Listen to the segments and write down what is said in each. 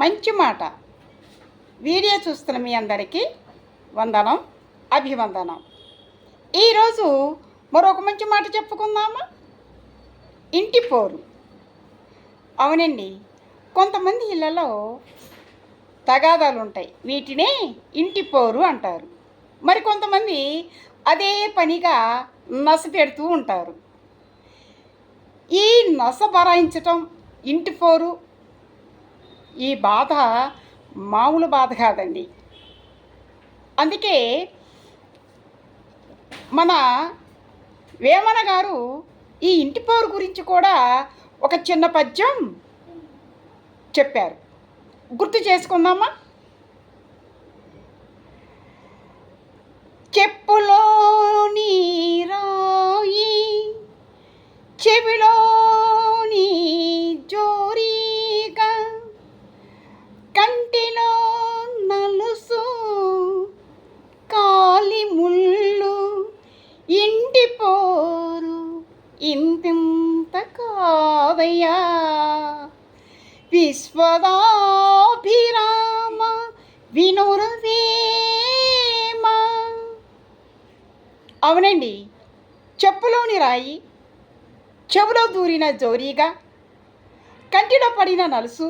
మంచి మాట. వీడియో చూస్తున్న మీ అందరికీ వందనం, అభివందనం. ఈరోజు మరొక మంచి మాట చెప్పుకుందామా? ఇంటి పోరు. అవునండి, కొంతమంది ఇళ్ళలో తగాదాలు ఉంటాయి, వీటినే ఇంటి పోరు అంటారు. మరి కొంతమంది అదే పనిగా నస పెడుతూ ఉంటారు. ఈ నస భరాయించటం, ఇంటి పోరు, ఈ బాధ మామూలు బాధ కాదండి. అందుకే మన వేమన గారు ఈ ఇంటి పోరు గురించి కూడా ఒక చిన్న పద్యం చెప్పారు. గుర్తు చేసుకుందామా? చెప్పులోని రాయి చెవిలోని జోరీగా, కంటిలో నలుసు కాలి ముళ్ళు, ఇంటి పోరు ఇంతింత కాదయ్యా, విశ్వదాభిరామ వినురవేమ. అవునండి, చెప్పులోని రాయి చెవులో దూరిన జోరీగా, కంటిలో పడిన నలుసు,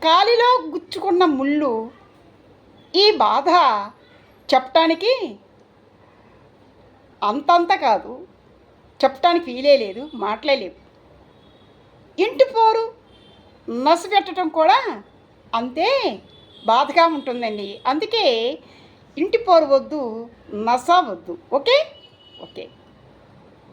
కాలిలో గుచ్చుకున్న ముళ్ళు, ఈ బాధ చెప్పటానికి అంతంత కాదు, చెప్పటానికి వీలే లేదు, మాటలే లేవు. ఇంటి పోరు నస పెట్టడం కూడా అంతే బాధగా ఉంటుందండి. అందుకే ఇంటి పోరు వద్దు, నస వద్దు. ఓకే.